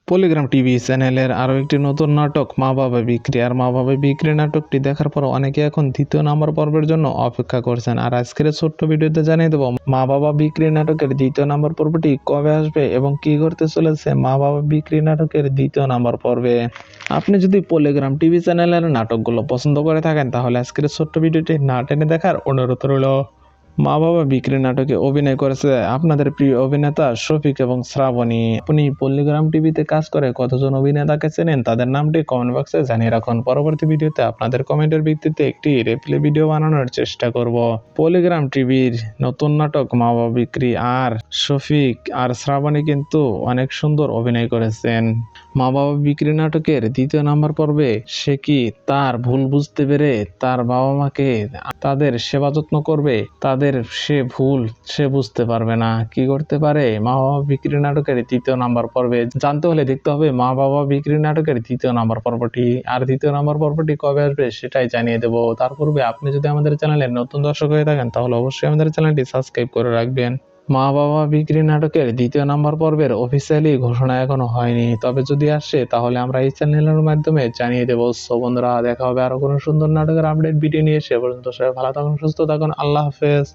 Polygram TV চ্যানেলের আরও একটি নতুন নাটক মা বাবা বিক্রি। আর মা বাবা বিক্রি নাটকটি দেখার পর অনেকে এখন দ্বিতীয় নাম্বার পর্বের জন্য অপেক্ষা করছেন। আর আজকের ছোট্ট ভিডিওতে জানিয়ে দেবো মা বাবা বিক্রি নাটকের দ্বিতীয় নাম্বার পর্বটি কবে আসবে এবং কি করতে চলেছে মা বাবা বিক্রি নাটকের দ্বিতীয় নাম্বার পর্বে। আপনি যদি পলিগ্রাম টিভি চ্যানেলের নাটকগুলো পছন্দ করে থাকেন তাহলে আজকের ছোট্ট ভিডিওটি না টেনে দেখার অনুরোধ রইল। মা বাবা বিক্রি নাটকে অভিনয় করেছে আপনাদের প্রিয় অভিনেতা শফিক এবং শ্রাবণী। আপনি পল্লিগ্রাম টিভিতে কাজ করে কতজন অভিনেতাকে চেনেন তাদের নামটি কমেন্ট বক্সে জানিয়ে রাখুন। পরবর্তী ভিডিওতে আপনাদের কমেন্টের ভিত্তিতে একটি রিপ্লে ভিডিও বানানোর চেষ্টা করব। পলিগ্রাম টিভির নতুন নাটক মা বাবা বিক্রি আর শফিক আর শ্রাবণী কিন্তু অনেক সুন্দর অভিনয় করেছেন। মা বাবা বিক্রি নাটকের দ্বিতীয় নাম্বার পর্বে সে কি তার ভুল বুঝতে পেরে তার বাবা মাকে তাদের সেবা যত্ন করবে, তাদের সে ভুল সে বুঝতে পারবে না। কি করতে পারে মা বাবা বিক্রি নাটকের তৃতীয় নাম্বার পর্বে জানতে হলে দেখতে হবে মা বাবা বিক্রি নাটকের দ্বিতীয় নাম্বার পর্বটি। আর দ্বিতীয় নাম্বার পর্বটি কবে আসবে সেটাই জানিয়ে দেবো। তার পূর্বে আপনি যদি আমাদের চ্যানেলের নতুন দর্শক হয়ে থাকেন তাহলে অবশ্যই আমাদের চ্যানেলটি সাবস্ক্রাইব করে রাখবেন। মা বাবা বিক্রি নাটকের দ্বিতীয় নাম্বার পর্বের অফিসিয়ালি ঘোষণা এখনো হয়নি, তবে যদি আসে তাহলে আমরা এই চ্যানেলের মাধ্যমে জানিয়ে দেবো। সো বন্ধুরা, দেখা হবে আরো কোনো সুন্দর নাটকের আপডেট ভিডিও নিয়ে। সে পর্যন্ত সবাই ভালো থাকুন, সুস্থ থাকুন, আল্লাহ হাফেজ।